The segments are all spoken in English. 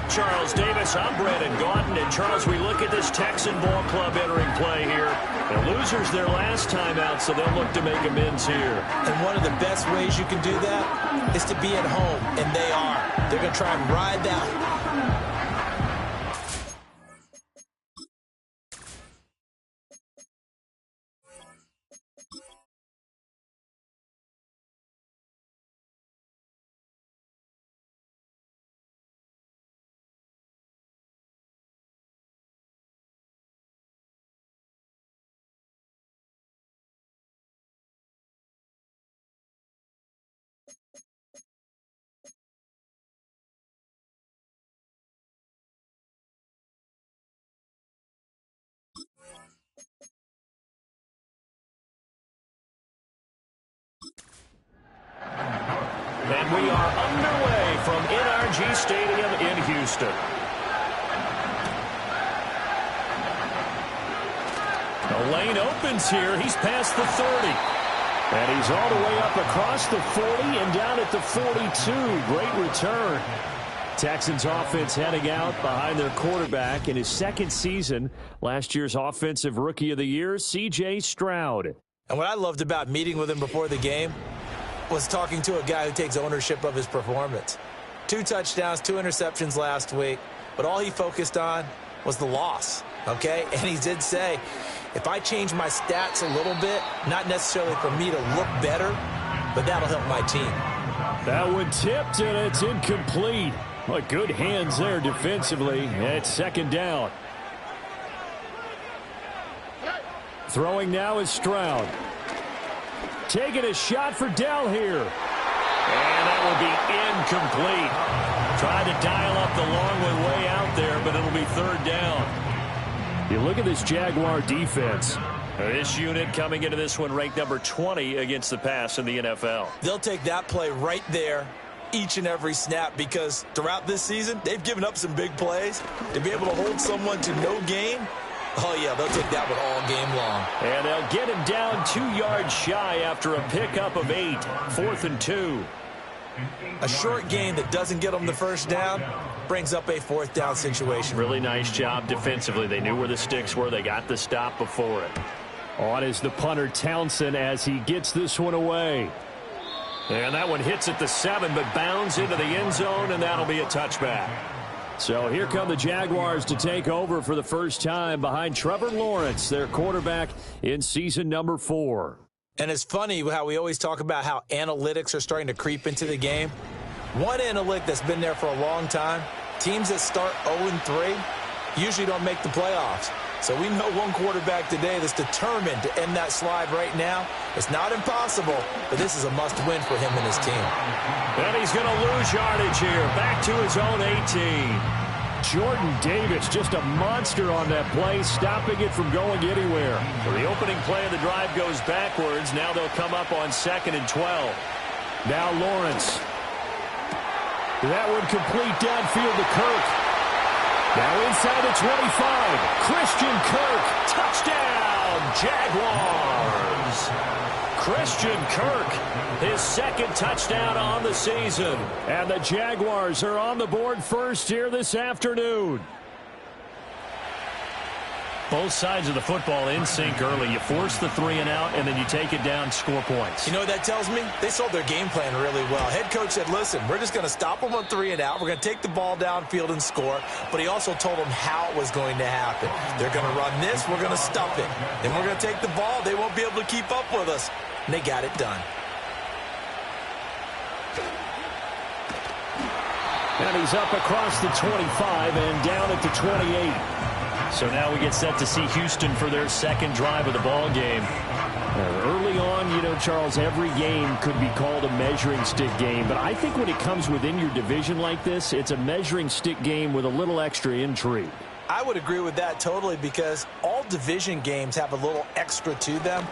with Charles Davis, I'm Brandon Gaudin. And Charles, we look at this Texan ball club entering play here. The losers their last time out, so they'll look to make amends here. And one of the best ways you can do that is to be at home, and they are. They're going to try and ride that. And we are underway from NRG Stadium in Houston. The lane opens here. He's past the 30. And he's all the way up across the 40 and down at the 42. Great return. Texans offense heading out behind their quarterback in his second season. Last year's Offensive Rookie of the Year, C.J. Stroud. And what I loved about meeting with him before the game was talking to a guy who takes ownership of his performance. 2 touchdowns, 2 interceptions last week, but all he focused on was the loss, okay? And he did say, if I change my stats a little bit, not necessarily for me to look better, but that'll help my team. That one tipped, and it's incomplete. Well, good hands there defensively. It's second down. Throwing now is Stroud. Taking a shot for Dell here. And that will be incomplete. Tried to dial up the long one way out there, but it'll be third down. You look at this Jaguar defense. This unit coming into this one ranked number 20 against the pass in the NFL. They'll take that play right there each and every snap because throughout this season, they've given up some big plays. To be able to hold someone to no gain, oh, yeah, they'll take that one all game long. And they'll get him down 2 yards shy after a pickup of 8. 4th and 2. A short gain that doesn't get them the first down brings up a 4th down situation. Really nice job defensively. They knew where the sticks were. They got the stop before it. On is the punter Townsend as he gets this one away. And that one hits at the 7, but bounds into the end zone, and that'll be a touchback. So here come the Jaguars to take over for the first time behind Trevor Lawrence, their quarterback in season number 4. And it's funny how we always talk about how analytics are starting to creep into the game. One analytic that's been there for a long time, teams that start 0-3 usually don't make the playoffs. So we know one quarterback today that's determined to end that slide right now. It's not impossible, but this is a must-win for him and his team. And he's going to lose yardage here. Back to his own 18. Jordan Davis, just a monster on that play, stopping it from going anywhere. Well, the opening play of the drive goes backwards. Now they'll come up on 2nd and 12. Now Lawrence. That one complete downfield to Kirk. Now inside the 25. Christian Kirk. Touchdown, Jaguars. Christian Kirk, his second touchdown on the season. And the Jaguars are on the board first here this afternoon. Both sides of the football in sync early. You force the 3-and-out, and then you take it down, score points. You know what that tells me? They sold their game plan really well. Head coach said, listen, we're just going to stop them on 3-and-out. We're going to take the ball downfield and score. But he also told them how it was going to happen. They're going to run this. We're going to stuff it. Then we're going to take the ball. They won't be able to keep up with us. And they got it done. And he's up across the 25 and down at the 28. So now we get set to see Houston for their second drive of the ball game. Early on, you know, Charles, every game could be called a measuring stick game. But I think when it comes within your division like this, it's a measuring stick game with a little extra intrigue. I would agree with that totally because all division games have a little extra to them.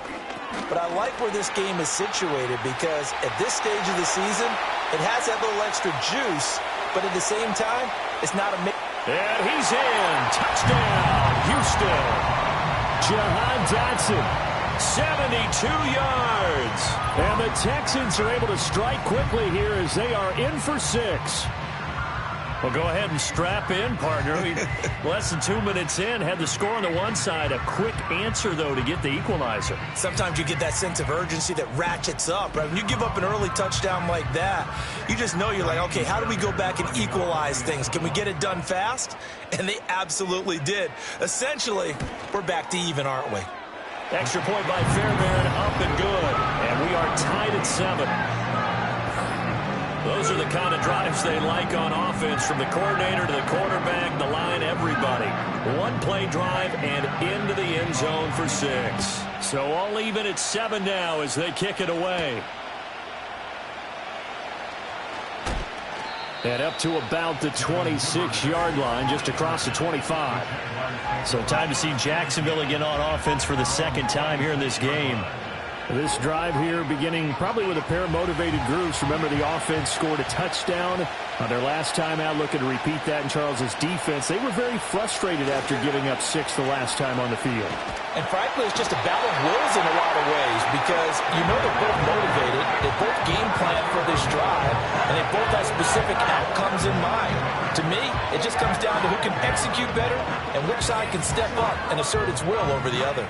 But I like where this game is situated because at this stage of the season, it has that little extra juice. But at the same time, it's not a... And he's in. Touchdown, Houston. Jahan Dotson, 72 yards. And the Texans are able to strike quickly here as they are in for 6. Well, go ahead and strap in, partner. Less than 2 minutes in, had the score on the one side. A quick answer, though, to get the equalizer. Sometimes you get that sense of urgency that ratchets up, right? When you give up an early touchdown like that, you just know you're like, okay, how do we go back and equalize things? Can we get it done fast? And they absolutely did. Essentially, we're back to even, aren't we? Extra point by Fairbairn, up and good. And we are tied at 7. Those are the kind of drives they like on offense, from the coordinator to the quarterback, the line, everybody. One play drive and into the end zone for 6. So all even at 7 now as they kick it away. And up to about the 26-yard line, just across the 25. So time to see Jacksonville again on offense for the second time here in this game. This drive here beginning probably with a pair of motivated groups. Remember, the offense scored a touchdown on their last time out, looking to repeat that in Charles's defense. They were very frustrated after giving up 6 the last time on the field. And frankly, it's just a battle of wills in a lot of ways, because you know they're both motivated, they both game plan for this drive, and they both have specific outcomes in mind. To me, it just comes down to who can execute better and which side can step up and assert its will over the other.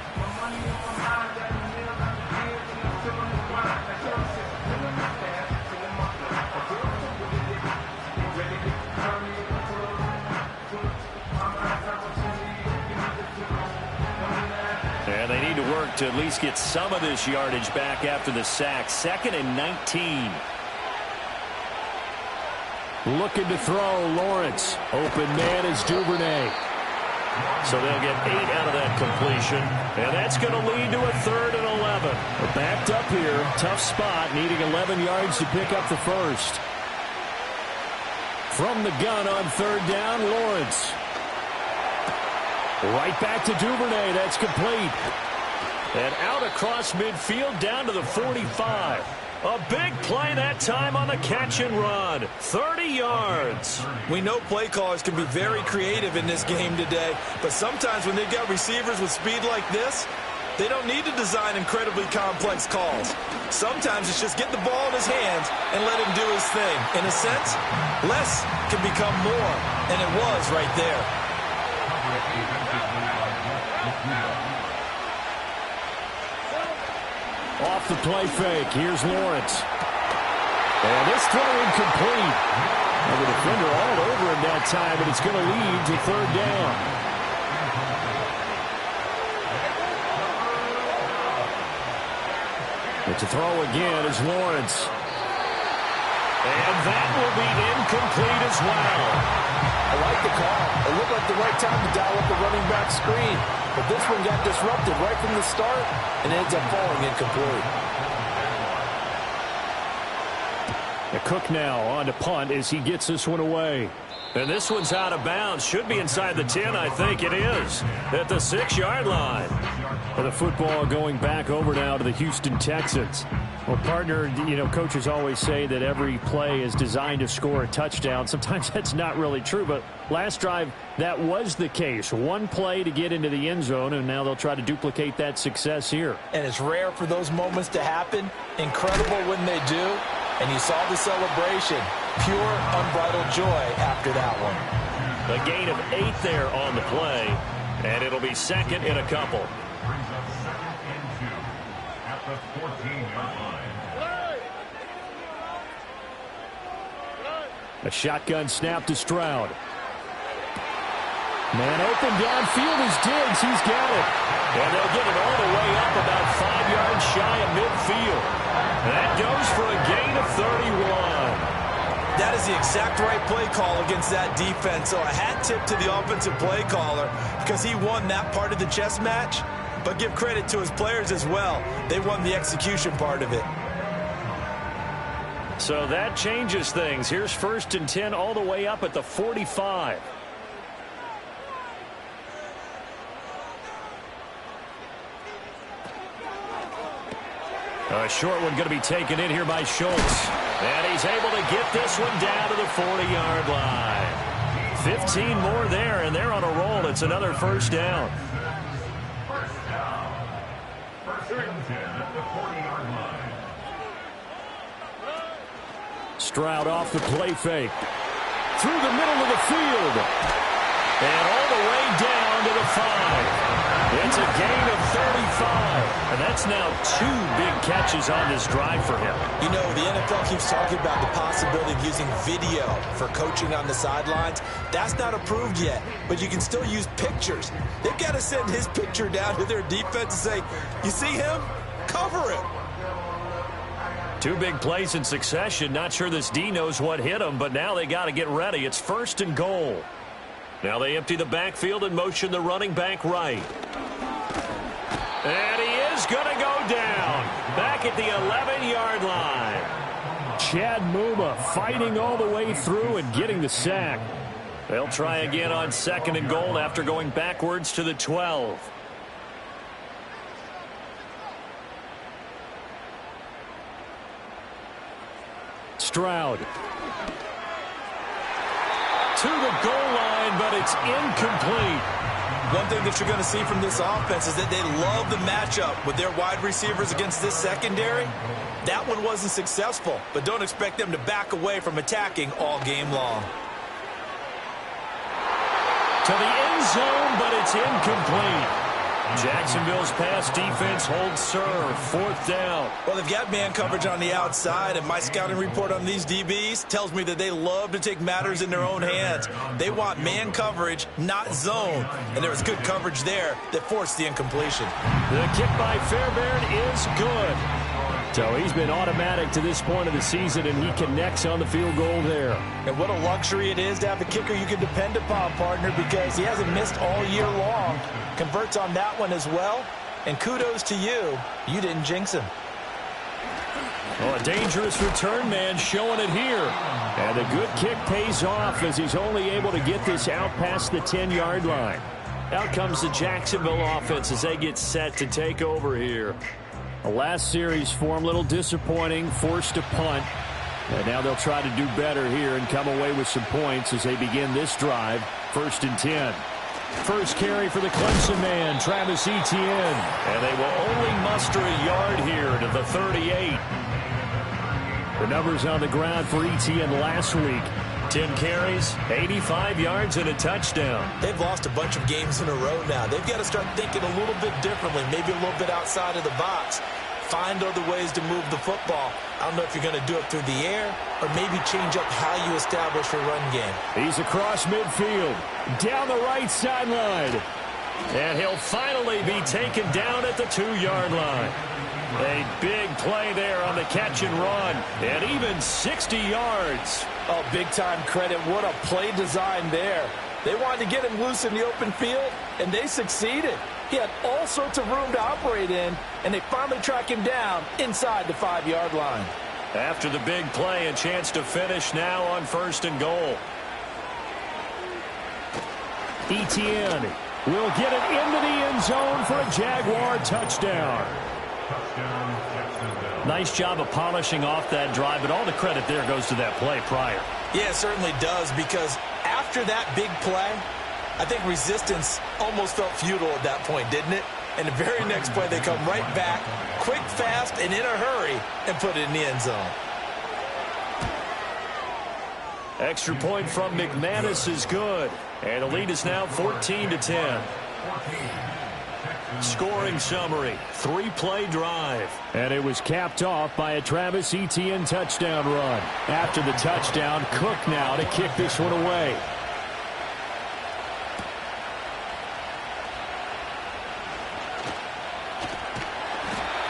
And they need to work to at least get some of this yardage back after the sack. 2nd and 19. Looking to throw, Lawrence. Open man is Duvernay. So they'll get 8 out of that completion. And that's going to lead to a 3rd and 11. We're backed up here. Tough spot, needing 11 yards to pick up the first. From the gun on 3rd down, Lawrence. Right back to Duvernay. That's complete. And out across midfield down to the 45. A big play that time on the catch and run. 30 yards. We know play callers can be very creative in this game today, but sometimes when they've got receivers with speed like this, they don't need to design incredibly complex calls. Sometimes it's just get the ball in his hands and let him do his thing. In a sense, less can become more, and it was right there. Off the play fake. Here's Lawrence. And this throw incomplete. And the defender all over him that time, but it's going to lead to 3rd down. But to throw again is Lawrence. And that will be incomplete as well. I like the call. It looked like the right time to dial up the running back screen. But this one got disrupted right from the start and ends up falling incomplete. The Cook now on to punt as he gets this one away. And this one's out of bounds. Should be inside the 10, I think it is. At the 6-yard line. Well, the football going back over now to the Houston Texans. Well, partner, you know, coaches always say that every play is designed to score a touchdown. Sometimes that's not really true, but last drive, that was the case. One play to get into the end zone, and now they'll try to duplicate that success here. And it's rare for those moments to happen. Incredible when they do. And you saw the celebration. Pure, unbridled joy after that one. A gain of 8 there on the play, and it'll be 2nd and a couple. A shotgun snap to Stroud. Man open downfield is Diggs. He's got it. And they'll get it all the way up about 5 yards shy of midfield. That goes for a gain of 31. That is the exact right play call against that defense. So a hat tip to the offensive play caller because he won that part of the chess match. But give credit to his players as well. They won the execution part of it. So that changes things. Here's 1st and 10 all the way up at the 45. A short one going to be taken in here by Schultz. And he's able to get this one down to the 40-yard line. 15 more there, and they're on a roll. It's another 1st down. Stroud off the play fake. through the middle of the field. And all the way down to the 5. It's a gain of 35. And that's now 2 big catches on this drive for him. You know, the NFL keeps talking about the possibility of using video for coaching on the sidelines. That's not approved yet, but you can still use pictures. They've got to send his picture down to their defense and say, you see him? Cover him. 2 big plays in succession. Not sure this D knows what hit him, but now they got to get ready. It's 1st and goal. Now they empty the backfield and motion the running back right. And he is going to go down. Back at the 11-yard line. Chad Muma fighting all the way through and getting the sack. They'll try again on 2nd and goal after going backwards to the 12. Stroud. To the goal line, but it's incomplete. One thing that you're going to see from this offense is that they love the matchup with their wide receivers against this secondary. That one wasn't successful, but don't expect them to back away from attacking all game long. To the end zone, but it's incomplete. Jacksonville's pass defense holds serve. 4th down. Well, they've got man coverage on the outside, and my scouting report on these DBs tells me that they love to take matters in their own hands. They want man coverage, not zone. And there was good coverage there that forced the incompletion. The kick by Fairbairn is good. So he's been automatic to this point of the season, and he connects on the field goal there. And what a luxury it is to have a kicker you can depend upon, partner, because he hasn't missed all year long. Converts on that one as well. And kudos to you. You didn't jinx him. Well, a dangerous return man showing it here. And the good kick pays off as he's only able to get this out past the 10-yard line. Out comes the Jacksonville offense as they get set to take over here. The last series for him, a little disappointing, forced to punt. And now they'll try to do better here and come away with some points as they begin this drive. 1st and 10. First carry for the Clemson man, Travis Etienne. And they will only muster a yard here to the 38. The numbers on the ground for Etienne last week. 10 carries, 85 yards, and a touchdown. They've lost a bunch of games in a row now. They've got to start thinking a little bit differently, maybe a little bit outside of the box. Find other ways to move the football. I don't know if you're going to do it through the air or maybe change up how you establish your run game. He's across midfield, down the right sideline. And he'll finally be taken down at the 2-yard line. A big play there on the catch and run, and even 60 yards. Oh, big-time credit. What a play design there. They wanted to get him loose in the open field, and they succeeded. He had all sorts of room to operate in, and they finally track him down inside the 5-yard line. After the big play, a chance to finish now on 1st and goal. Etienne will get it into the end zone for a Jaguar touchdown. Nice job of polishing off that drive, but all the credit there goes to that play prior. Yeah, it certainly does, because after that big play, I think resistance almost felt futile at that point, didn't it? And the very next play, they come right back, quick, fast, and in a hurry, and put it in the end zone. Extra point from McManus is good, and the lead is now 14-10. Scoring summary, 3-play drive. And it was capped off by a Travis Etienne touchdown run. After the touchdown, Cook now to kick this one away.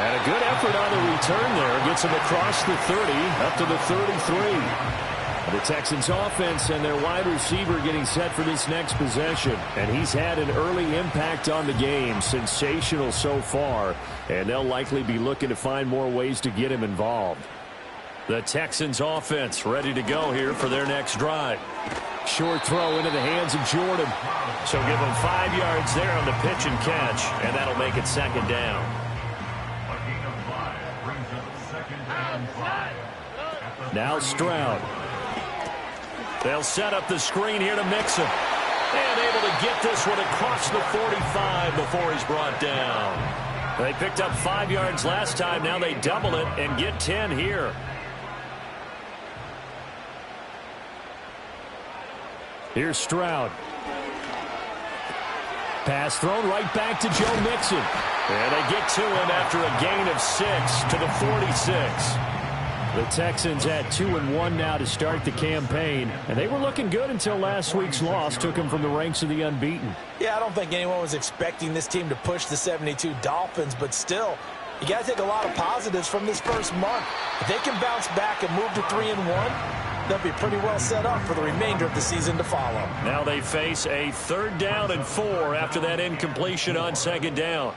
And a good effort on the return there. Gets him across the 30, up to the 33. The Texans offense and their wide receiver getting set for this next possession. And he's had an early impact on the game. Sensational so far. And they'll likely be looking to find more ways to get him involved. The Texans offense ready to go here for their next drive. Short throw into the hands of Jordan. So give him 5 yards there on the pitch and catch. And that'll make it 2nd down. Now Stroud. They'll set up the screen here to mix him. And able to get this one across the 45 before he's brought down. They picked up 5 yards last time. Now they double it and get 10 here. Here's Stroud. Pass thrown right back to Joe Mixon. And they get to him after a gain of 6 to the 46. The Texans at 2-1 now to start the campaign. And they were looking good until last week's loss took them from the ranks of the unbeaten. Yeah, I don't think anyone was expecting this team to push the 72 Dolphins, but still, you got to take a lot of positives from this first month. If they can bounce back and move to 3-1, they'll be pretty well set up for the remainder of the season to follow. Now they face a 3rd down and 4 after that incompletion on 2nd down.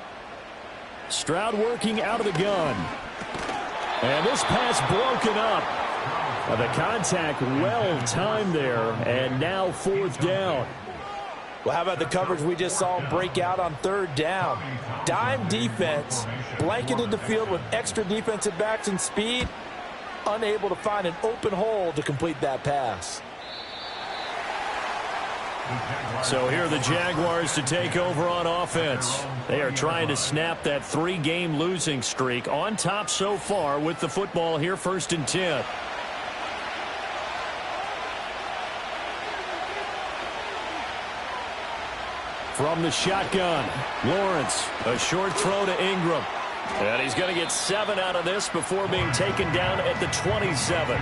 Stroud working out of the gun. And this pass broken up. The contact well timed there, and now 4th down. Well, how about the coverage we just saw break out on 3rd down? Dime defense, blanketed the field with extra defensive backs and speed, unable to find an open hole to complete that pass. So here are the Jaguars to take over on offense. They are trying to snap that 3-game losing streak, on top so far with the football here, 1st and 10. From the shotgun, Lawrence, a short throw to Ingram. And he's going to get 7 out of this before being taken down at the 27.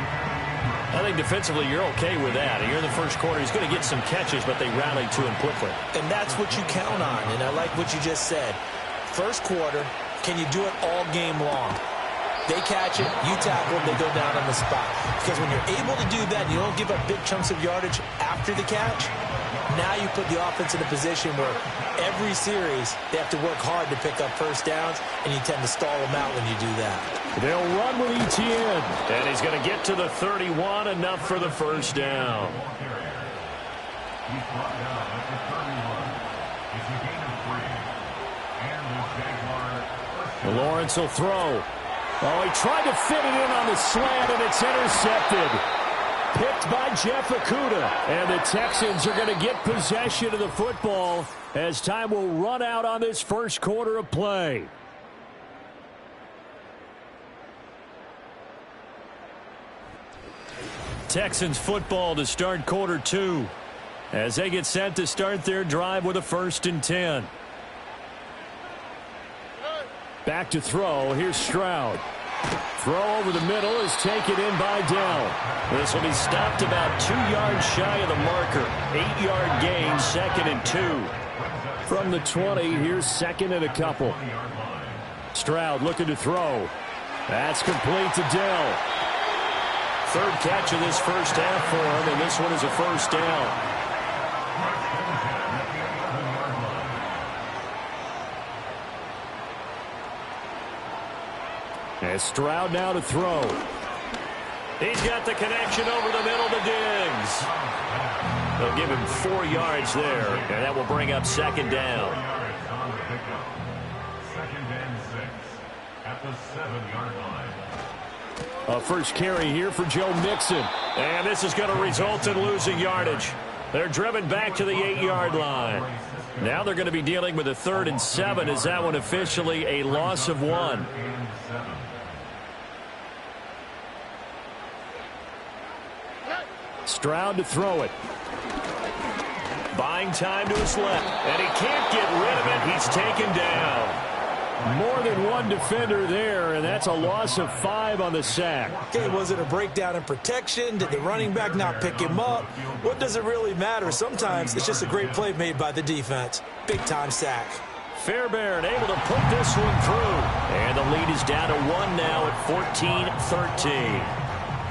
I think defensively you're okay with that. Here in the first quarter, he's going to get some catches, but they rallied to him quickly. And that's what you count on, and I like what you just said. First quarter, can you do it all game long? They catch it, you tackle, they go down on the spot. Because when you're able to do that, you don't give up big chunks of yardage after the catch. Now you put the offense in a position where every series they have to work hard to pick up 1st downs, and you tend to stall them out when you do that. They'll run with Etienne, and he's going to get to the 31, enough for the 1st down. Lawrence will throw. Oh, he tried to fit it in on the slant, and it's intercepted. Picked by Jeff Okudah, and the Texans are going to get possession of the football as time will run out on this first quarter of play. Texans football to start quarter 2 as they get set to start their drive with a 1st and 10. Back to throw. Here's Stroud. Throw over the middle is taken in by Dell. This will be stopped about 2 yards shy of the marker. 8-yard gain, 2nd and 2. From the 20, here's 2nd and a couple. Stroud looking to throw. That's complete to Dell. 3rd catch of this first half for him, and this one is a 1st down. As Stroud now to throw. He's got the connection over the middle to Diggs. They'll give him 4 yards there, and that will bring up 2nd down. 2nd and 6 at the 7-yard line. A first carry here for Joe Mixon. And this is going to result in losing yardage. They're driven back to the 8-yard line. Now they're going to be dealing with a 3rd and 7. Is that one officially a loss of 1? Stroud to throw it. Buying time to his left. And he can't get rid of it. He's taken down. More than one defender there, and that's a loss of 5 on the sack. Okay, was it a breakdown in protection? Did the running back not pick him up? What does it really matter? Sometimes it's just a great play made by the defense. Big-time sack. Fairbairn able to put this one through. And the lead is down to 1 now at 14-13.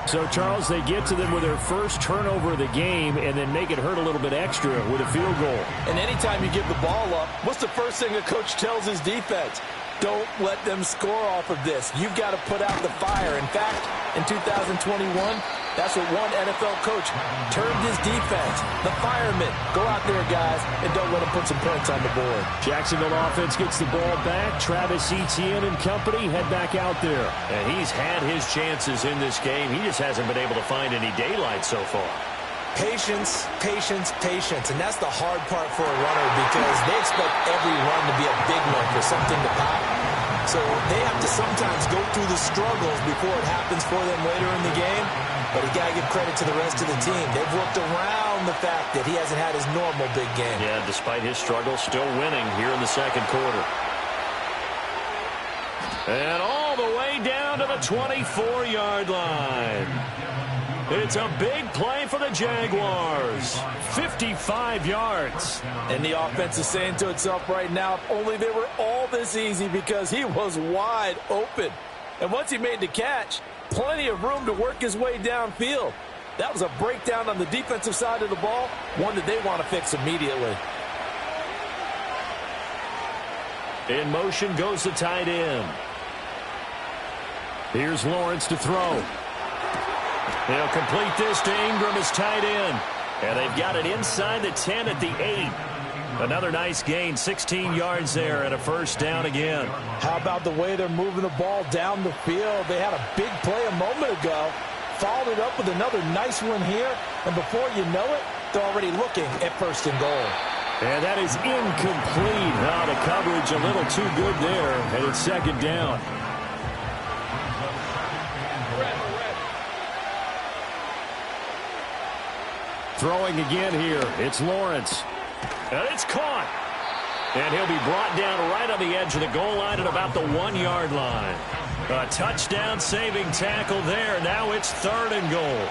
So, Charles, they get to them with their first turnover of the game and then make it hurt a little bit extra with a field goal. And anytime you give the ball up, what's the first thing a coach tells his defense? Don't let them score off of this. You've got to put out the fire. In fact, in 2021, that's what one NFL coach termed his defense. The firemen. Go out there, guys, and don't let them put some points on the board. Jacksonville offense gets the ball back. Travis Etienne and company head back out there. And he's had his chances in this game. He just hasn't been able to find any daylight so far. Patience, patience, patience. And that's the hard part for a runner because they expect every run to be a big one for something to pop. So they have to sometimes go through the struggles before it happens for them later in the game. But you got to give credit to the rest of the team. They've worked around the fact that he hasn't had his normal big game. Yeah, despite his struggles, still winning here in the second quarter. And all the way down to the 24-yard line. It's a big play for the Jaguars. 55 yards. And the offense is saying to itself right now, if only they were all this easy, because he was wide open. And once he made the catch, plenty of room to work his way downfield. That was a breakdown on the defensive side of the ball, one that they want to fix immediately. In motion goes the tight end. Here's Lawrence to throw. They'll complete this to Ingram as tight end. And they've got it inside the 10 at the 8. Another nice gain, 16 yards there, and a first down again. How about the way they're moving the ball down the field? They had a big play a moment ago, followed it up with another nice one here, and before you know it, they're already looking at first and goal. And that is incomplete. Oh, the coverage a little too good there, and it's second down. Throwing again here. It's Lawrence. And it's caught. And he'll be brought down right on the edge of the goal line at about the 1-yard line. A touchdown-saving tackle there. Now it's third and goal.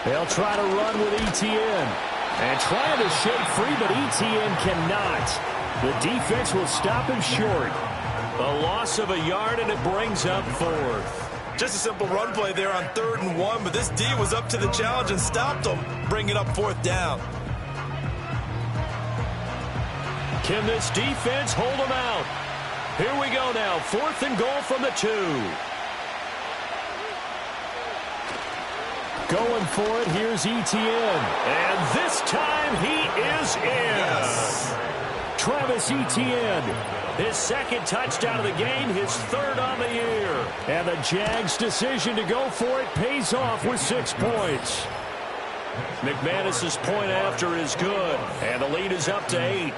They'll try to run with Etienne. And trying to shake free, but Etienne cannot. The defense will stop him short. A loss of a yard, and it brings up fourth. Just a simple run play there on 3rd and 1, but this D was up to the challenge and stopped them, bringing up 4th down. Can this defense hold them out? Here we go now, 4th and goal from the 2. Going for it, here's Etienne. And this time he is in. Yes. Travis Etienne. His second touchdown of the game, his 3rd on the year. And the Jags' decision to go for it pays off with 6 points. McManus's point after is good, and the lead is up to 8.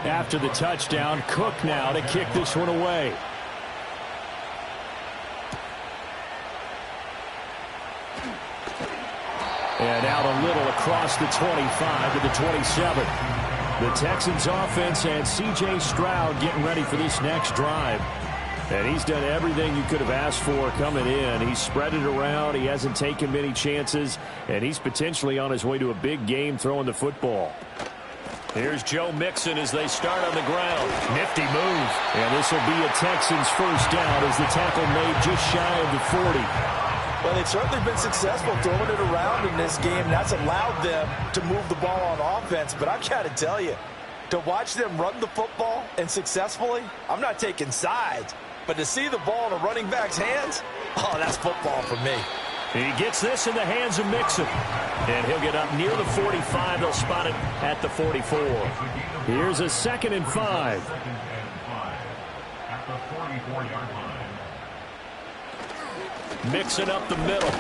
After the touchdown, Cook now to kick this one away. And out a little across the 25 to the 27. The Texans offense and C.J. Stroud getting ready for this next drive. And he's done everything you could have asked for coming in. He's spread it around. He hasn't taken many chances. And he's potentially on his way to a big game throwing the football. Here's Joe Mixon as they start on the ground. Nifty move. And this will be a Texans first down as the tackle made just shy of the 40. Well, they've certainly been successful throwing it around in this game. That's allowed them to move the ball on offense. But I've got to tell you, to watch them run the football and successfully, I'm not taking sides. But to see the ball in a running back's hands, oh, that's football for me. He gets this in the hands of Mixon. And he'll get up near the 45. They'll spot it at the 44. Here's a 2nd and 5. At the 44-yard line. Mixing up the middle.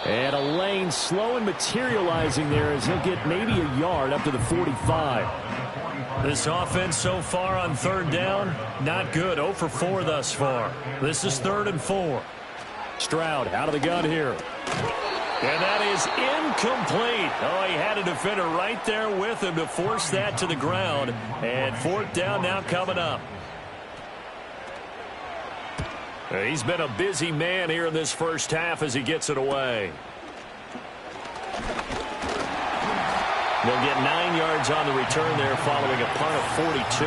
And a lane slow and materializing there as he'll get maybe a yard up to the 45. This offense so far on 3rd down, not good. 0 for 4 thus far. This is 3rd and 4. Stroud out of the gun here. And that is incomplete. Oh, he had a defender right there with him to force that to the ground. And 4th down now coming up. He's been a busy man here in this first half as he gets it away. They'll get 9 yards on the return there following a punt of 42.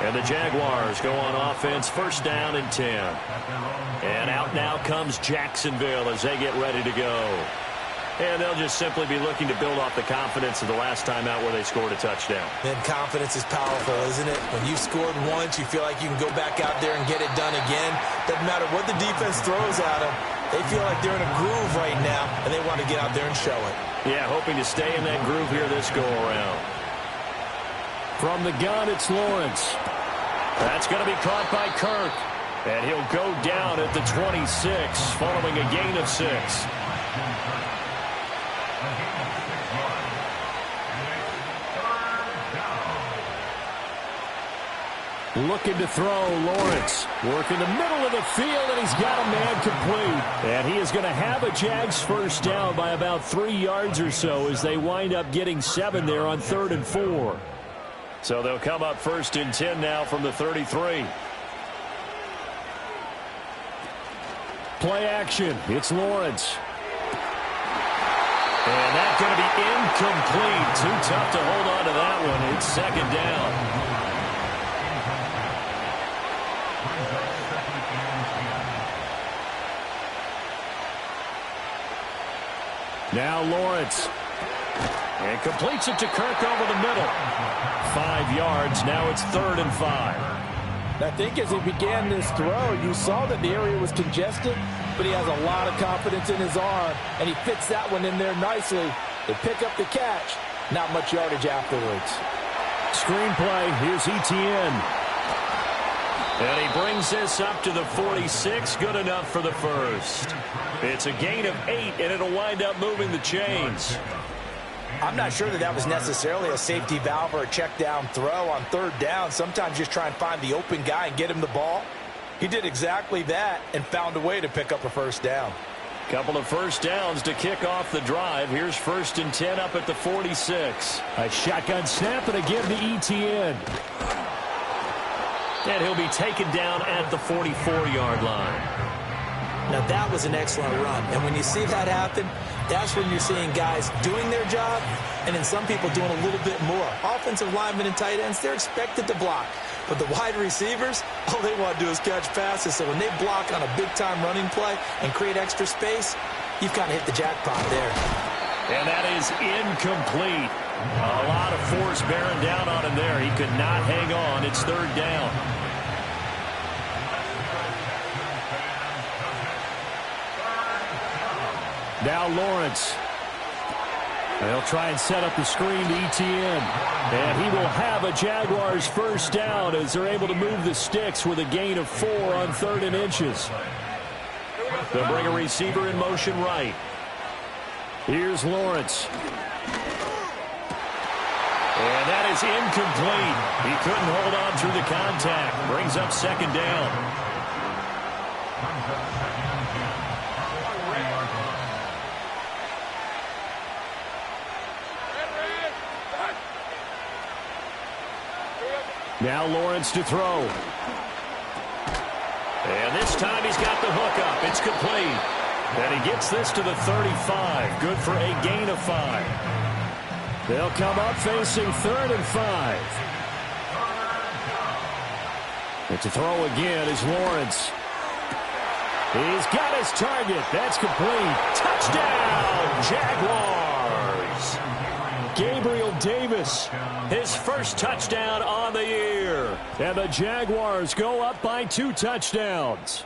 And the Jaguars go on offense, first down and 10. And out now comes Jacksonville as they get ready to go. And they'll just simply be looking to build off the confidence of the last time out where they scored a touchdown. And confidence is powerful, isn't it? When you've scored once, you feel like you can go back out there and get it done again. Doesn't matter what the defense throws at them. They feel like they're in a groove right now, and they want to get out there and show it. Yeah, hoping to stay in that groove here this go-around. From the gun, it's Lawrence. That's going to be caught by Kirk. And he'll go down at the 26 following a gain of 6. Looking to throw, Lawrence. Working the middle of the field, and he's got a man complete. And he is going to have a Jags first down by about 3 yards or so as they wind up getting 7 there on 3rd and 4. So they'll come up 1st and 10 now from the 33. Play action. It's Lawrence. And that's going to be incomplete. Too tough to hold on to that one. It's 2nd down. Now Lawrence. And completes it to Kirk over the middle. 5 yards. Now it's 3rd and 5. I think as he began this throw, you saw that the area was congested, but he has a lot of confidence in his arm, and he fits that one in there nicely. They pick up the catch. Not much yardage afterwards. Screenplay. Here's Etienne. And he brings this up to the 46. Good enough for the first. It's a gain of 8, and it'll wind up moving the chains. I'm not sure that was necessarily a safety valve or a check down throw on 3rd down. Sometimes just try and find the open guy and get him the ball. He did exactly that and found a way to pick up a first down. Couple of first downs to kick off the drive. Here's 1st and 10 up at the 46. A shotgun snap and again to Etienne. And he'll be taken down at the 44-yard line. Now that was an excellent run. And when you see that happen, that's when you're seeing guys doing their job and then some people doing a little bit more. Offensive linemen and tight ends, they're expected to block. But the wide receivers, all they want to do is catch passes. So when they block on a big-time running play and create extra space, you've kind of hit the jackpot there. And that is incomplete. A lot of force bearing down on him there. He could not hang on. It's 3rd down. Now Lawrence. They'll try and set up the screen to Etienne. And he will have a Jaguars first down as they're able to move the sticks with a gain of 4 on 3rd and inches. They'll bring a receiver in motion right. Here's Lawrence. And that is incomplete. He couldn't hold on through the contact. Brings up 2nd down. Now Lawrence to throw. And this time he's got the hook up. It's complete. And he gets this to the 35. Good for a gain of 5. They'll come up facing 3rd and 5. And to throw again is Lawrence. He's got his target. That's complete. Touchdown, Jaguars. Gabriel Davis, his first touchdown on the year. And the Jaguars go up by 2 touchdowns.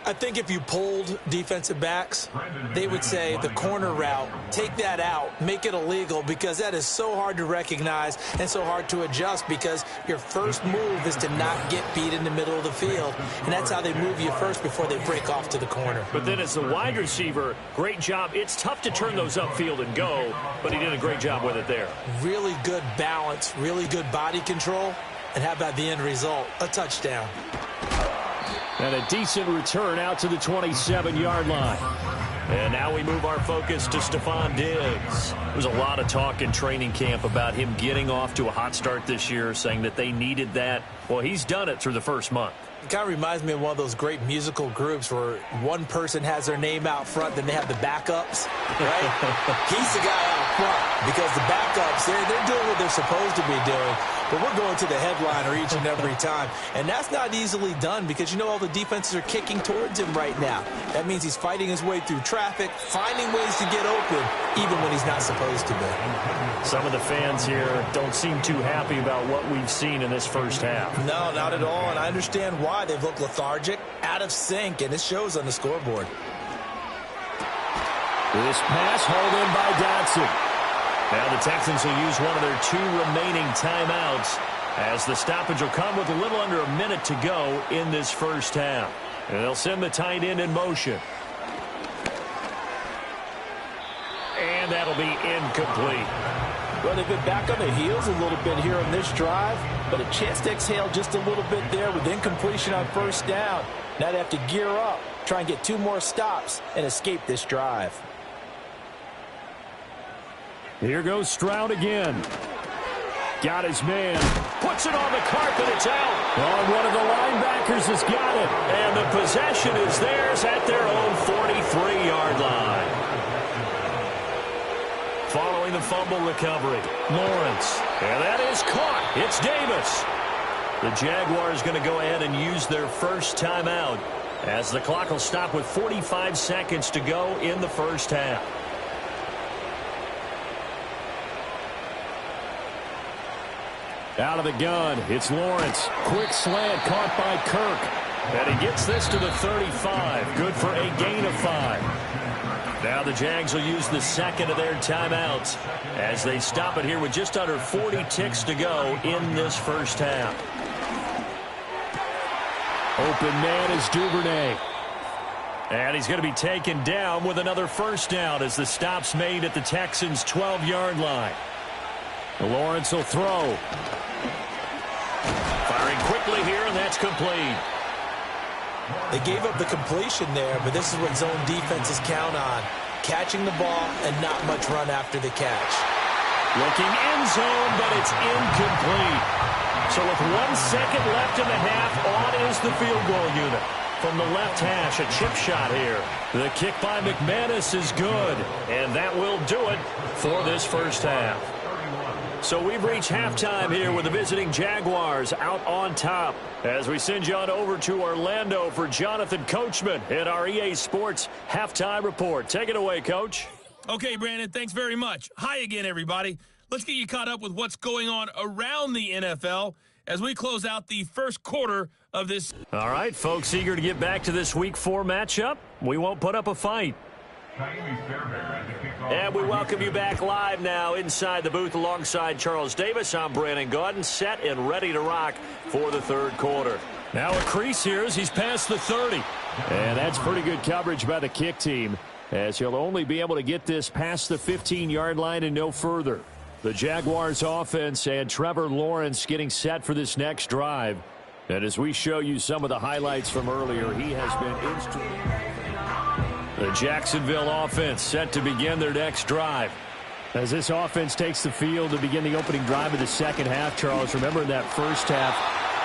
I think if you polled defensive backs, they would say the corner route, take that out, make it illegal, because that is so hard to recognize and so hard to adjust because your first move is to not get beat in the middle of the field. And that's how they move you first before they break off to the corner. But then as the wide receiver, great job. It's tough to turn those upfield and go, but he did a great job with it there. Really good balance, really good body control. And how about the end result? A touchdown. And a decent return out to the 27-yard line. And now we move our focus to Stephon Diggs. There's a lot of talk in training camp about him getting off to a hot start this year, saying that they needed that. Well, he's done it through the first month. It kind of reminds me of one of those great musical groups where one person has their name out front, then they have the backups, right? He's the guy out front because the backups, they're doing what they're supposed to be doing. But we're going to the headliner each and every time. And that's not easily done because, you know, all the defenses are kicking towards him right now. That means he's fighting his way through traffic, finding ways to get open, even when he's not supposed to be. Some of the fans here don't seem too happy about what we've seen in this first half. No, not at all. And I understand why. They've looked lethargic, out of sync, and it shows on the scoreboard. This pass hauled in by Dotson. Now the Texans will use one of their 2 remaining timeouts as the stoppage will come with a little under a minute to go in this first half. And they'll send the tight end in motion. And that'll be incomplete. Well, they've been back on their heels a little bit here on this drive, but a chance to exhale just a little bit there with incompletion on first down. Now they have to gear up, try and get 2 more stops, and escape this drive. Here goes Stroud again. Got his man. Puts it on the carpet. It's out. Oh, one of the linebackers has got it. And the possession is theirs at their own 43-yard line. Following the fumble recovery, Lawrence. And that is caught. It's Davis. The Jaguars going to go ahead and use their first timeout as the clock will stop with 45 seconds to go in the first half. Out of the gun, it's Lawrence. Quick slant caught by Kirk. And he gets this to the 35. Good for a gain of 5. Now the Jags will use the second of their timeouts as they stop it here with just under 40 ticks to go in this first half. Open man is Duvernay. And he's going to be taken down with another first down as the stop's made at the Texans' 12-yard line. Lawrence will throw. Firing quickly here, and that's complete. They gave up the completion there, but this is what zone defenses count on. Catching the ball and not much run after the catch. Looking end zone, but it's incomplete. So with 1 second left in the half, on is the field goal unit. From the left hash, a chip shot here. The kick by McManus is good, and that will do it for this first half. So we've reached halftime here with the visiting Jaguars out on top as we send you on over to Orlando for Jonathan Coachman in our EA Sports Halftime Report. Take it away, Coach. Okay, Brandon, thanks very much. Hi again, everybody. Let's get you caught up with what's going on around the NFL as we close out the first quarter of this. All right, folks, eager to get back to this Week 4 matchup. We won't put up a fight. And we welcome you back live now inside the booth alongside Charles Davis. I'm Brandon Gaudin, set and ready to rock for the third quarter. Now a crease here as he's past the 30. And that's pretty good coverage by the kick team as he'll only be able to get this past the 15-yard line and no further. The Jaguars offense and Trevor Lawrence getting set for this next drive. And as we show you some of the highlights from earlier, he has been instrumental. The Jacksonville offense set to begin their next drive. As this offense takes the field to begin the opening drive of the second half, Charles, remember in that first half,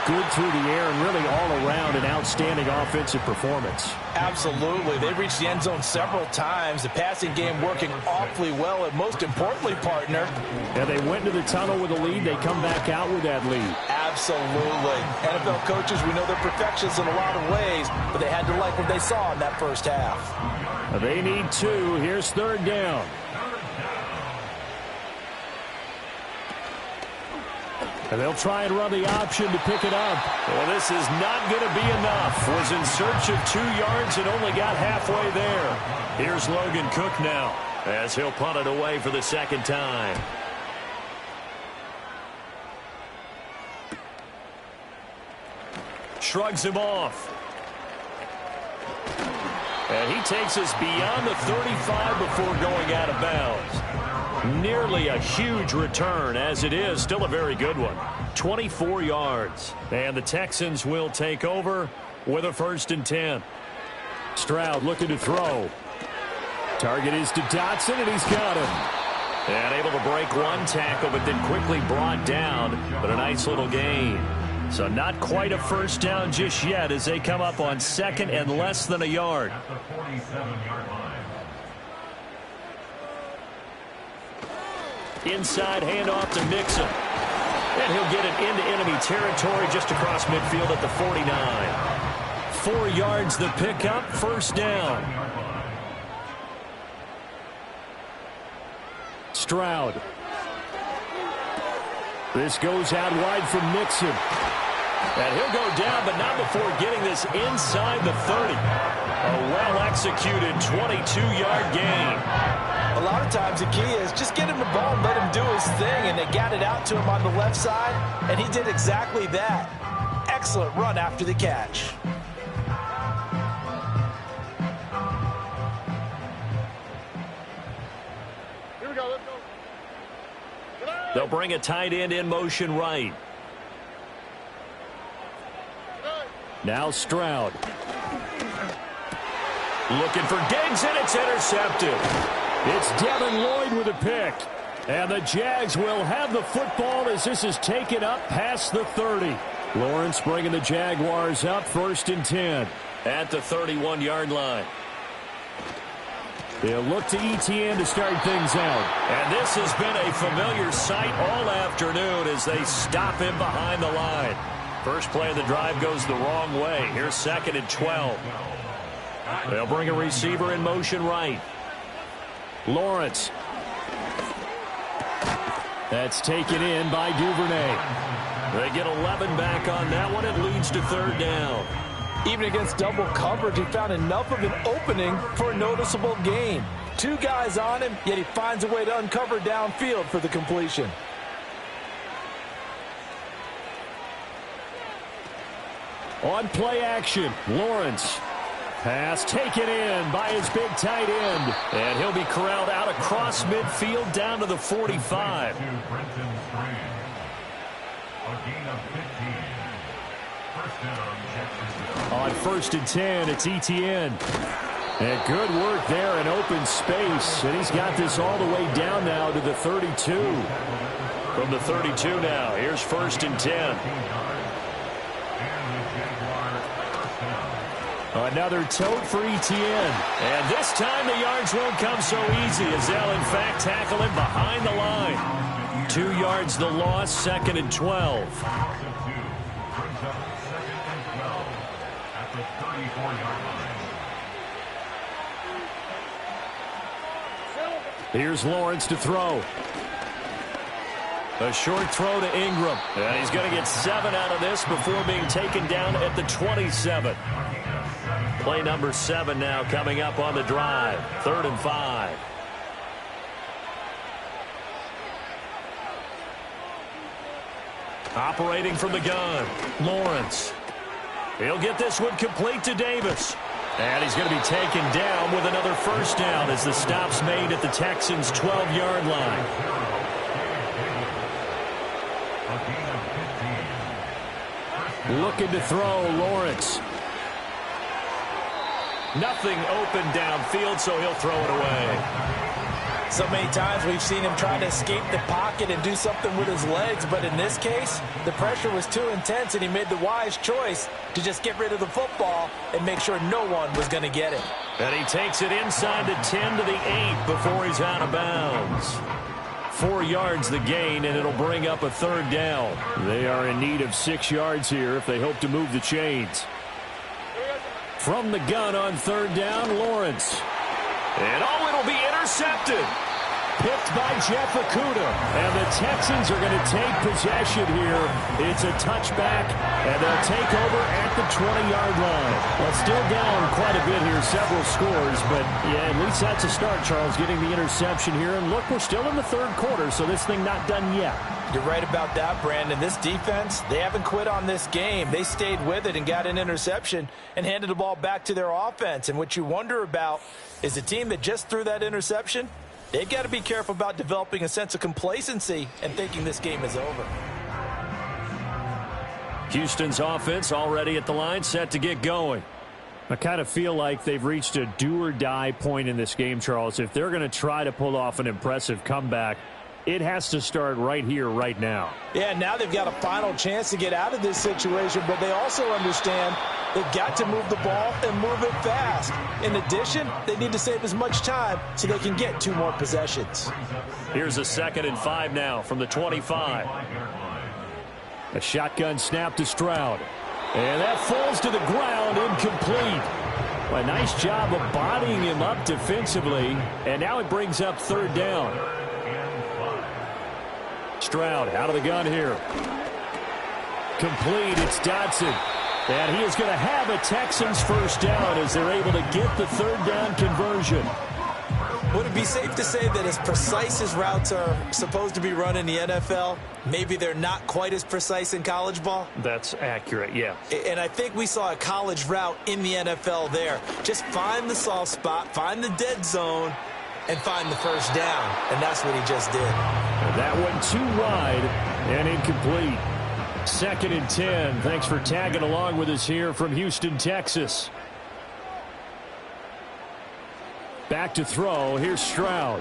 good through the air and really all around an outstanding offensive performance. Absolutely. They reached the end zone several times. The passing game working awfully well, and most importantly, partner. And they went into the tunnel with a lead. They come back out with that lead. Absolutely. NFL coaches, we know they're perfectionists in a lot of ways, but they had to like what they saw in that first half. They need 2. Here's third down. And they'll try and run the option to pick it up. Well, this is not going to be enough. Was in search of 2 yards and only got halfway there. Here's Logan Cook now as he'll punt it away for the second time. Shrugs him off. And he takes us beyond the 35 before going out of bounds. Nearly a huge return, as it is. Still a very good one. 24 yards. And the Texans will take over with a 1st and 10. Stroud looking to throw. Target is to Dotson, and he's got him. And able to break one tackle, but then quickly brought down. But a nice little gain. So not quite a first down just yet as they come up on 2nd and less than a yard. At the 47-yard line. Inside handoff to Mixon. And he'll get it into enemy territory just across midfield at the 49. 4 yards the pickup, first down. Stroud. This goes out wide from Mixon. And he'll go down, but not before getting this inside the 30. A well-executed 22-yard gain. A lot of times the key is just get him the ball and let him do his thing, and they got it out to him on the left side, and he did exactly that. Excellent run after the catch. Here we go, let's go. They'll bring a tight end in motion right. Now Stroud. Looking for Diggs, and it's intercepted. It's Devin Lloyd with a pick. And the Jags will have the football as this is taken up past the 30. Lawrence bringing the Jaguars up 1st and 10 at the 31-yard line. They'll look to ETN to start things out. And this has been a familiar sight all afternoon as they stop him behind the line. First play of the drive goes the wrong way. Here's 2nd and 12. They'll bring a receiver in motion right. Lawrence. That's taken in by Duvernay. They get 11 back on that one. It leads to 3rd down. Even against double coverage, he found enough of an opening for a noticeable gain. 2 guys on him, yet he finds a way to uncover downfield for the completion. On play action, Lawrence. Pass taken in by his big tight end. And he'll be corralled out across midfield down to the 45. On 1st and 10, it's ETN. And good work there in open space. And he's got this all the way down now to the 32. From the 32 now, here's 1st and 10. Another tote for ETN. And this time the yards won't come so easy as they'll in fact tackle him behind the line. 2 yards the loss, 2nd and 12. Here's Lawrence to throw. A short throw to Ingram. And he's going to get 7 out of this before being taken down at the 27. Play number 7 now coming up on the drive. 3rd and 5. Operating from the gun, Lawrence. He'll get this one complete to Davis. And he's going to be taken down with another 1st down as the stop's made at the Texans' 12-yard line. Looking to throw, Lawrence. Nothing open downfield, so he'll throw it away. So many times we've seen him trying to escape the pocket and do something with his legs, but in this case, the pressure was too intense, and he made the wise choice to just get rid of the football and make sure no one was going to get it. And he takes it inside the 10 to the 8 before he's out of bounds. 4 yards the gain, and it'll bring up a 3rd down. They are in need of 6 yards here if they hope to move the chains. From the gun on 3rd down, Lawrence. And it'll be intercepted. Picked by Jeff Okudah. And the Texans are going to take possession here. It's a touchback, and they'll take over at the 20-yard line. Well, still down quite a bit here, several scores, but yeah, at least that's a start, Charles, getting the interception here. And look, we're still in the 3rd quarter, so this thing not done yet. You're right about that, Brandon. This defense, they haven't quit on this game. They stayed with it and got an interception and handed the ball back to their offense. And what you wonder about is the team that just threw that interception, they've got to be careful about developing a sense of complacency and thinking this game is over. Houston's offense already at the line, set to get going. I kind of feel like they've reached a do-or-die point in this game, Charles. If they're going to try to pull off an impressive comeback, it has to start right here, right now. Yeah, now they've got a final chance to get out of this situation, but they also understand they've got to move the ball and move it fast. In addition, they need to save as much time so they can get 2 more possessions. Here's a 2nd and 5 now from the 25. A shotgun snap to Stroud. And that falls to the ground, incomplete. A nice job of bodying him up defensively, and now it brings up 3rd down. Stroud out of the gun here. Complete, it's Dotson. And he is going to have a Texans 1st down as they're able to get the 3rd down conversion. Would it be safe to say that as precise as routes are supposed to be run in the NFL, maybe they're not quite as precise in college ball? That's accurate, yeah. And I think we saw a college route in the NFL there. Just find the soft spot, find the dead zone, and find the first down. And that's what he just did. And that one too wide and incomplete. 2nd and 10. Thanks for tagging along with us here from Houston, Texas. Back to throw. Here's Stroud.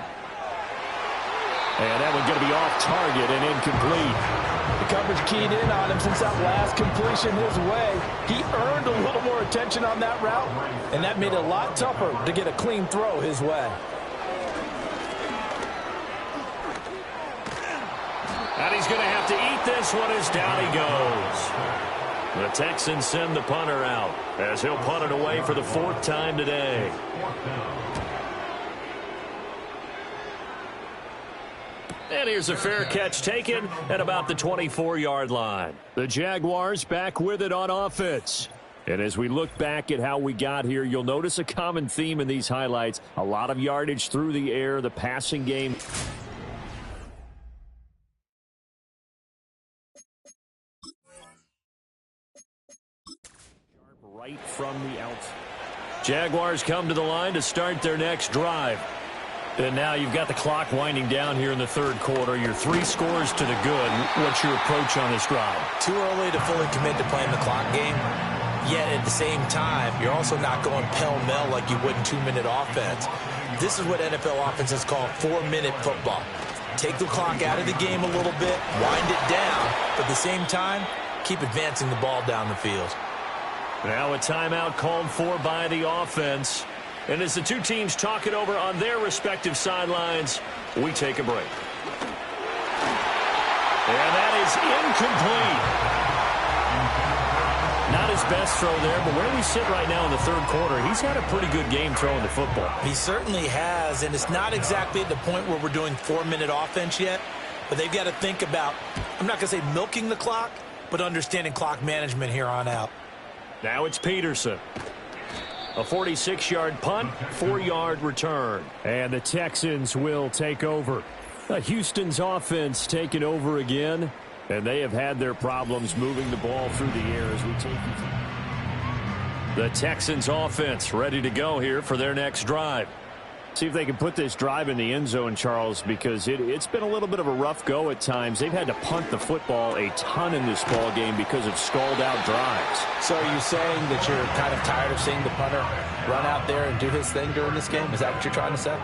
And that one going to be off target and incomplete. The coverage keyed in on him since that last completion his way. He earned a little more attention on that route, and that made it a lot tougher to get a clean throw his way. And he's going to have to eat this one as down he goes. The Texans send the punter out as he'll punt it away for the 4th time today. And here's a fair catch taken at about the 24-yard line. The Jaguars back with it on offense. And as we look back at how we got here, you'll notice a common theme in these highlights. A lot of yardage through the air, the passing game. Right from the outside. Jaguars come to the line to start their next drive. And now you've got the clock winding down here in the 3rd quarter. You're 3 scores to the good. What's your approach on this drive? Too early to fully commit to playing the clock game. Yet at the same time, you're also not going pell-mell like you would in 2-minute offense. This is what NFL offenses call 4-minute football. Take the clock out of the game a little bit, wind it down, but at the same time, keep advancing the ball down the field. Now a timeout called for by the offense. And as the two teams talk it over on their respective sidelines, we take a break. And that is incomplete. Not his best throw there, but where we sit right now in the 3rd quarter, he's had a pretty good game throwing the football. He certainly has, and it's not exactly at the point where we're doing 4-minute offense yet, but they've got to think about, I'm not going to say milking the clock, but understanding clock management here on out. Now it's Peterson. A 46-yard punt, 4-yard return. And the Texans will take over. Houston's offense taking over again. And they have had their problems moving the ball through the air as we take it. The Texans offense ready to go here for their next drive. See if they can put this drive in the end zone, Charles, because it's been a little bit of a rough go at times. They've had to punt the football a ton in this ball game because of stalled-out drives. So are you saying that you're kind of tired of seeing the punter run out there and do his thing during this game? Is that what you're trying to say?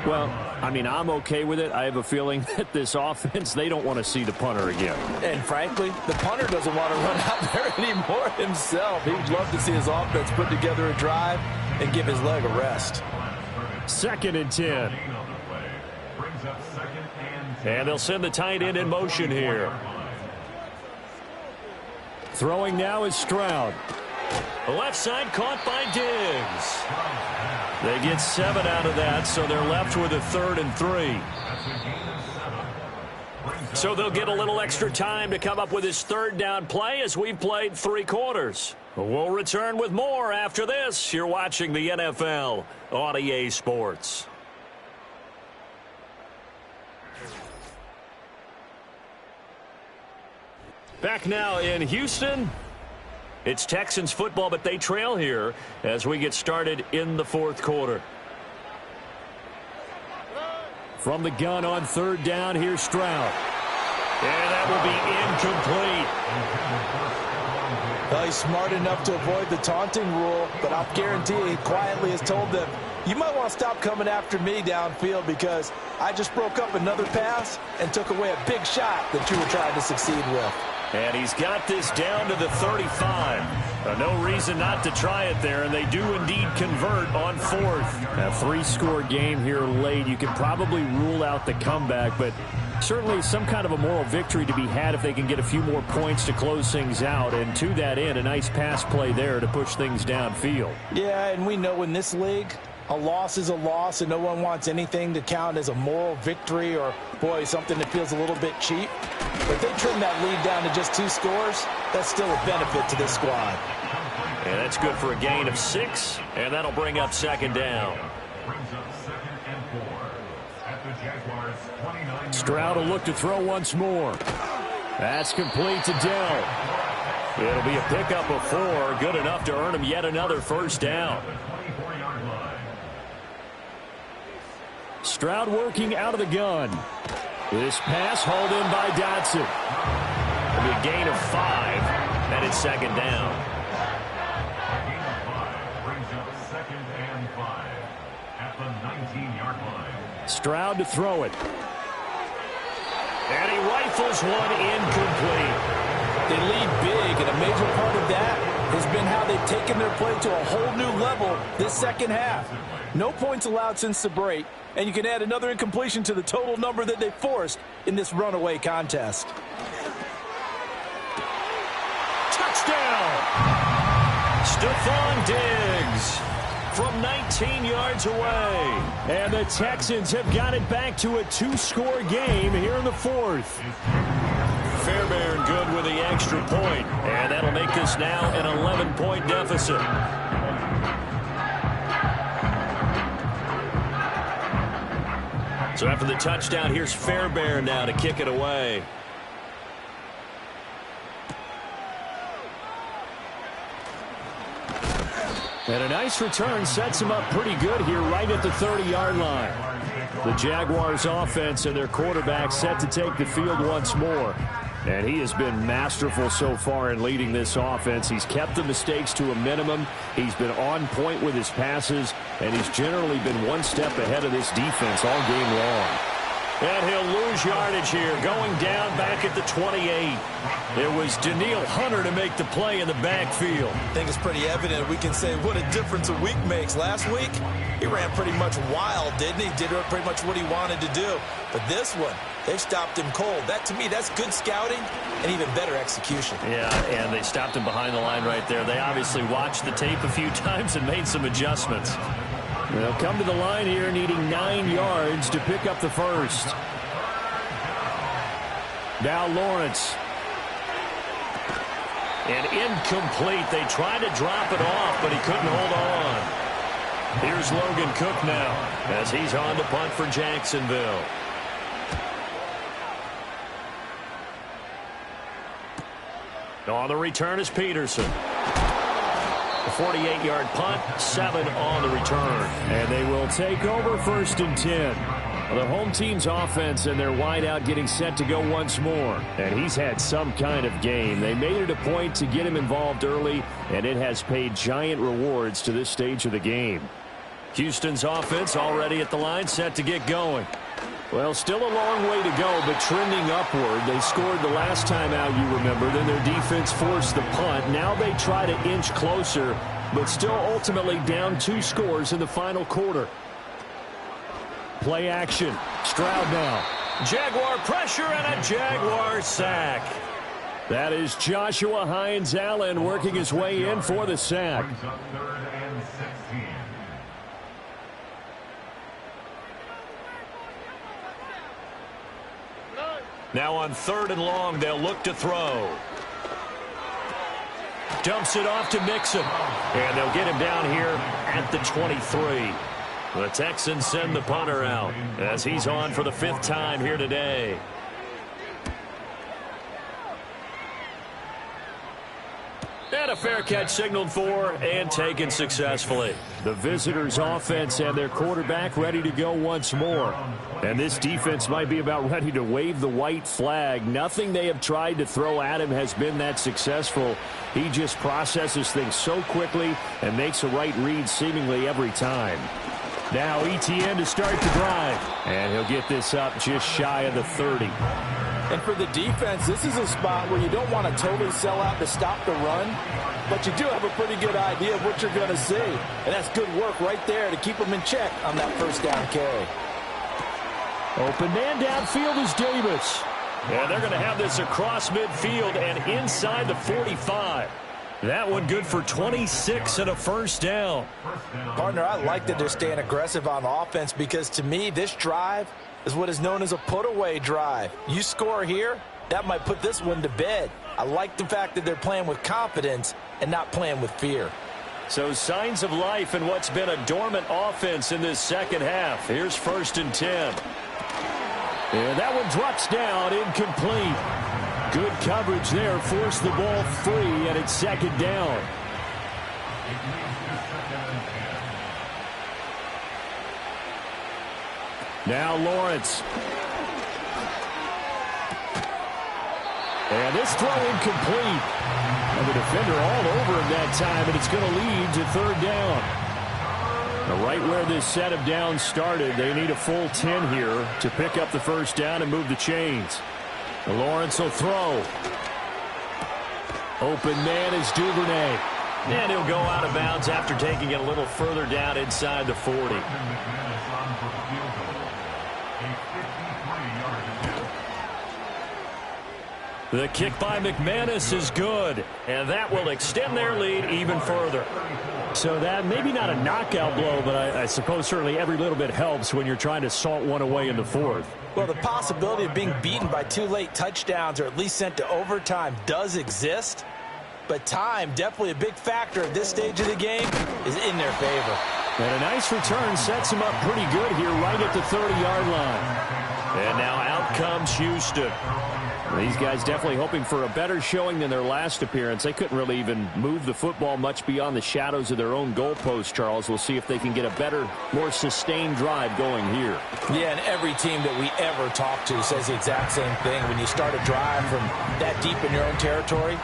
Well, I mean, I'm okay with it. I have a feeling that this offense, they don't want to see the punter again. And frankly, the punter doesn't want to run out there anymore himself. He'd love to see his offense put together a drive and give his leg a rest. 2nd and 10. And they'll send the tight end in motion here. Throwing now is Stroud. The left side caught by Diggs. They get 7 out of that, so they're left with a 3rd and 3. So they'll get a little extra time to come up with his 3rd down play as we've played 3 quarters. We'll return with more after this. You're watching the NFL on EA Sports. Back now in Houston. It's Texans football, but they trail here as we get started in the 4th quarter. From the gun on 3rd down, here's Stroud. And that will be incomplete. Well, he's smart enough to avoid the taunting rule, but I'll guarantee he quietly has told them, you might want to stop coming after me downfield because I just broke up another pass and took away a big shot that you were trying to succeed with. And he's got this down to the 35. No reason not to try it there, and they do indeed convert on 4th. A 3-score game here late. You can probably rule out the comeback, but certainly some kind of a moral victory to be had if they can get a few more points to close things out. And to that end, a nice pass play there to push things downfield. Yeah, and we know in this league, a loss is a loss, and no one wants anything to count as a moral victory or, boy, something that feels a little bit cheap. But if they trim that lead down to just 2 scores, that's still a benefit to this squad. And that's good for a gain of 6, and that'll bring up 2nd down. Brings up 2nd and 4. Stroud will look to throw once more. That's complete to Dell. It'll be a pickup of 4, good enough to earn him yet another first down. Stroud working out of the gun. This pass hauled in by Dotson. It'll be a gain of 5, and it's second down. Gain of 5 brings up 2nd and 5 at the 19-yard line. Stroud to throw it. And he rifles one incomplete. They lead big, and a major part of that has been how they've taken their play to a whole new level this second half. No points allowed since the break, and you can add another incompletion to the total number that they forced in this runaway contest. Touchdown! Stephon Diggs from 19 yards away. And the Texans have got it back to a 2-score game here in the 4th. Fairbairn good with the extra point. And that'll make this now an 11-point deficit. So after the touchdown, here's Fairbairn now to kick it away. And a nice return sets him up pretty good here right at the 30-yard line. The Jaguars offense and their quarterback set to take the field once more. And he has been masterful so far in leading this offense. He's kept the mistakes to a minimum. He's been on point with his passes, and he's generally been one step ahead of this defense all game long. And he'll lose yardage here, going down back at the 28. It was Danielle Hunter to make the play in the backfield. I think it's pretty evident we can say what a difference a week makes. Last week, he ran pretty much wild, didn't he? Did pretty much what he wanted to do. But this one, they stopped him cold. That, to me, that's good scouting and even better execution. Yeah, and they stopped him behind the line right there. They obviously watched the tape a few times and made some adjustments. They'll come to the line here needing 9 yards to pick up the first. Now Lawrence. And incomplete. They tried to drop it off, but he couldn't hold on. Here's Logan Cook now as he's on to punt for Jacksonville. On the return is Peterson. A 48-yard punt, 7 on the return. And they will take over 1st and 10. The home team's offense and their wideout getting set to go once more. And he's had some kind of game. They made it a point to get him involved early, and it has paid giant rewards to this stage of the game. Houston's offense already at the line, set to get going. Well, still a long way to go, but trending upward. They scored the last time out, you remember. Then their defense forced the punt. Now they try to inch closer, but still ultimately down 2 scores in the final quarter. Play action. Stroud now. Jaguar pressure and a Jaguar sack. That is Joshua Hines-Allen working his way in for the sack. Brings up 3rd and 16. Now on 3rd and long, they'll look to throw. Dumps it off to Mixon. And they'll get him down here at the 23. The Texans send the punter out as he's on for the 5th time here today. And a fair catch signaled for and taken successfully. The visitors' offense and their quarterback ready to go once more. And this defense might be about ready to wave the white flag. Nothing they have tried to throw at him has been that successful. He just processes things so quickly and makes a right read seemingly every time. Now ETN to start the drive. And he'll get this up just shy of the 30. And for the defense, this is a spot where you don't want to totally sell out to stop the run, but you do have a pretty good idea of what you're going to see. And that's good work right there to keep them in check on that 1st down carry. Open man downfield is Davis. And they're going to have this across midfield and inside the 45. That one good for 26 and a 1st down. Partner, I like that they're staying aggressive on offense because, to me, this drive is what is known as a put-away drive. You score here, that might put this one to bed. I like the fact that they're playing with confidence and not playing with fear. So signs of life in what's been a dormant offense in this second half. Here's 1st and 10. And that one drops down, incomplete. Good coverage there, forced the ball free, and it's second down. Now Lawrence. And this throw incomplete. And the defender all over him that time, and it's going to lead to third down. Now, right where this set of downs started, they need a full 10 here to pick up the first down and move the chains. Now, Lawrence will throw. Open man is Duvernay. And he'll go out of bounds after taking it a little further down inside the 40. The kick by McManus is good, and that will extend their lead even further. So that maybe not a knockout blow, but I suppose certainly every little bit helps when you're trying to salt one away in the fourth. Well, the possibility of being beaten by 2 late touchdowns or at least sent to overtime does exist, but time, definitely a big factor at this stage of the game, is in their favor. And a nice return sets them up pretty good here right at the 30-yard line. And now out comes Houston. These guys definitely hoping for a better showing than their last appearance. They couldn't really even move the football much beyond the shadows of their own goalpost, Charles. We'll see if they can get a better, more sustained drive going here. Yeah, and every team that we ever talk to says the exact same thing. When you start a drive from that deep in your own territory,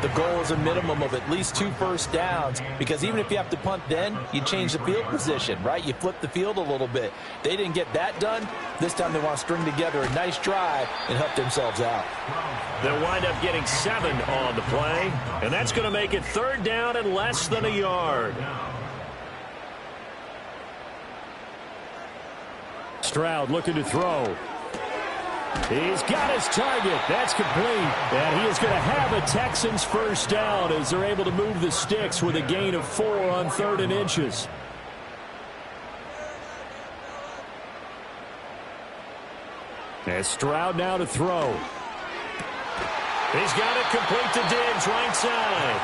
the goal is a minimum of at least 2 first downs, because even if you have to punt then, you change the field position, right? You flip the field a little bit. They didn't get that done. This time they want to string together a nice drive and help themselves out. They'll wind up getting 7 on the play, and that's going to make it third down and less than a yard. Stroud looking to throw. He's got his target. That's complete. And he is going to have a Texans first down as they're able to move the sticks with a gain of 4 on 3rd and inches. And Stroud now to throw. He's got it complete to Diggs, right side.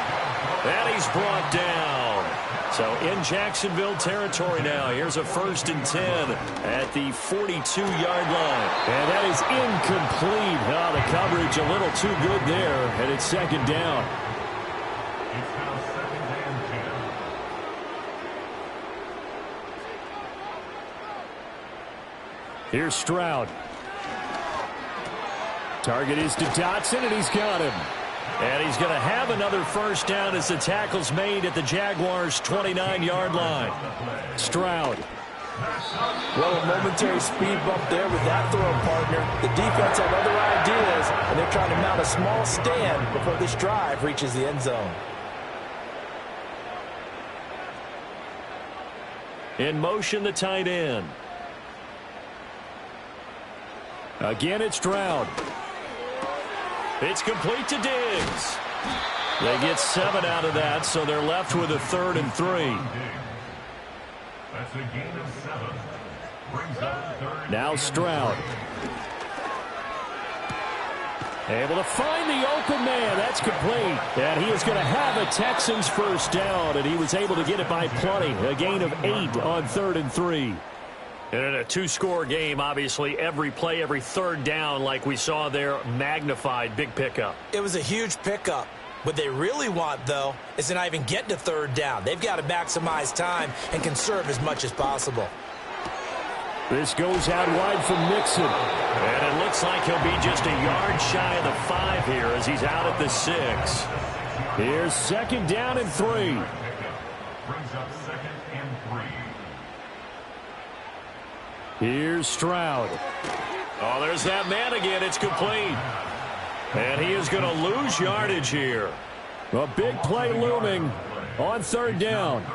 And he's brought down. So in Jacksonville territory now. Here's a 1st and 10 at the 42-yard line. And that is incomplete. Oh, the coverage a little too good there. And it's second down. It's now 2nd and 10. Here's Stroud. Target is to Dotson, and he's got him. And he's going to have another first down as the tackle's made at the Jaguars' 29-yard line. Stroud. Well, a momentary speed bump there with that throw, partner. The defense had other ideas, and they're trying to mount a small stand before this drive reaches the end zone. In motion, the tight end. Again, it's Stroud. It's complete to Diggs. They get 7 out of that, so they're left with a 3rd and 3. That's a gain of 7. Brings up 3rd. Now Stroud. Able to find the open man. That's complete. And he is going to have a Texans first down, and he was able to get it by plenty. A gain of 8 on 3rd and 3. And in a 2-score game, obviously, every play, every third down, like we saw there, magnified. Big pickup. It was a huge pickup. What they really want, though, is to not even get to 3rd down. They've got to maximize time and conserve as much as possible. This goes out wide from Mixon. And it looks like he'll be just a yard shy of the 5 here as he's out at the 6. Here's 2nd down and 3. Brings up 2nd and 3. Here's Stroud. Oh, there's that man again. It's complete. And he is going to lose yardage here. A big play looming on 3rd down.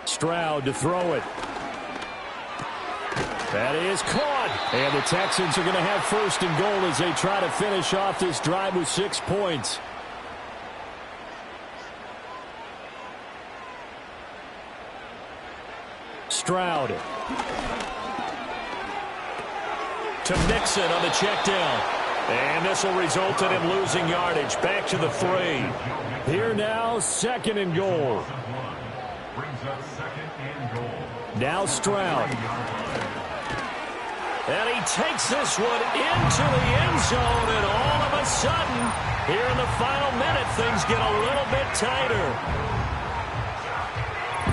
Stroud to throw it. That is caught. And the Texans are going to have 1st and goal as they try to finish off this drive with 6 points. Stroud. To Mixon on the check down. And this will result in him losing yardage. Back to the 3. Here now, 2nd and goal. Brings up 2nd and goal. Now Stroud. And he takes this one into the end zone, and all of a sudden, here in the final minute, things get a little bit tighter.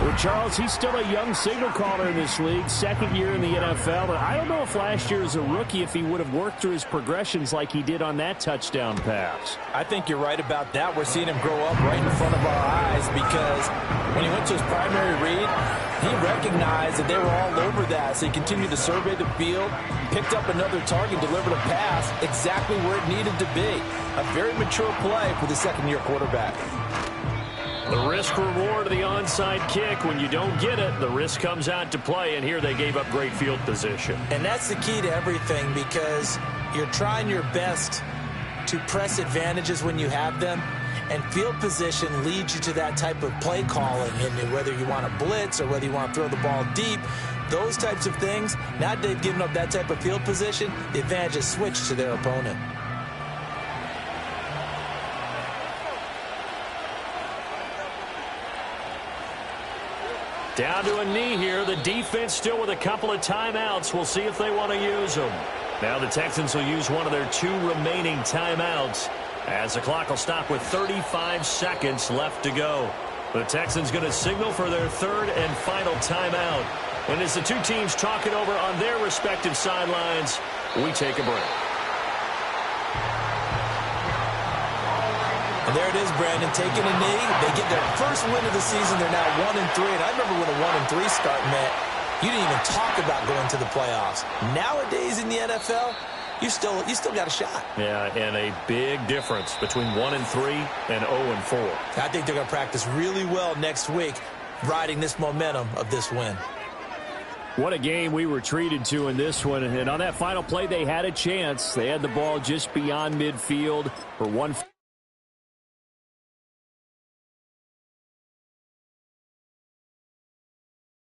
Well, Charles, he's still a young signal caller in this league, second year in the NFL. But I don't know if last year as a rookie, if he would have worked through his progressions like he did on that touchdown pass. I think you're right about that. We're seeing him grow up right in front of our eyes because when he went to his primary read, he recognized that they were all over that. So he continued to survey the field, picked up another target, delivered a pass exactly where it needed to be. A very mature play for the second-year quarterback. The risk-reward of the onside kick, when you don't get it, the risk comes out to play, and here they gave up great field position. And that's the key to everything because you're trying your best to press advantages when you have them, and field position leads you to that type of play calling, and whether you want to blitz or whether you want to throw the ball deep, those types of things. Now that they've given up that type of field position, the advantage is switched to their opponent. Down to a knee here. The defense still with a couple of timeouts. We'll see if they want to use them. Now the Texans will use one of their 2 remaining timeouts as the clock will stop with 35 seconds left to go. The Texans going to signal for their 3rd and final timeout. And as the two teams talk it over on their respective sidelines, we take a break. And there it is, Brandon, taking a knee. They get their first win of the season. They're now 1-3. And I remember when a 1-3 start meant you didn't even talk about going to the playoffs. Nowadays in the NFL, you still got a shot. Yeah, and a big difference between 1-3 and 0-4. I think they're going to practice really well next week, riding this momentum of this win. What a game we were treated to in this one. And on that final play, they had a chance. They had the ball just beyond midfield for one.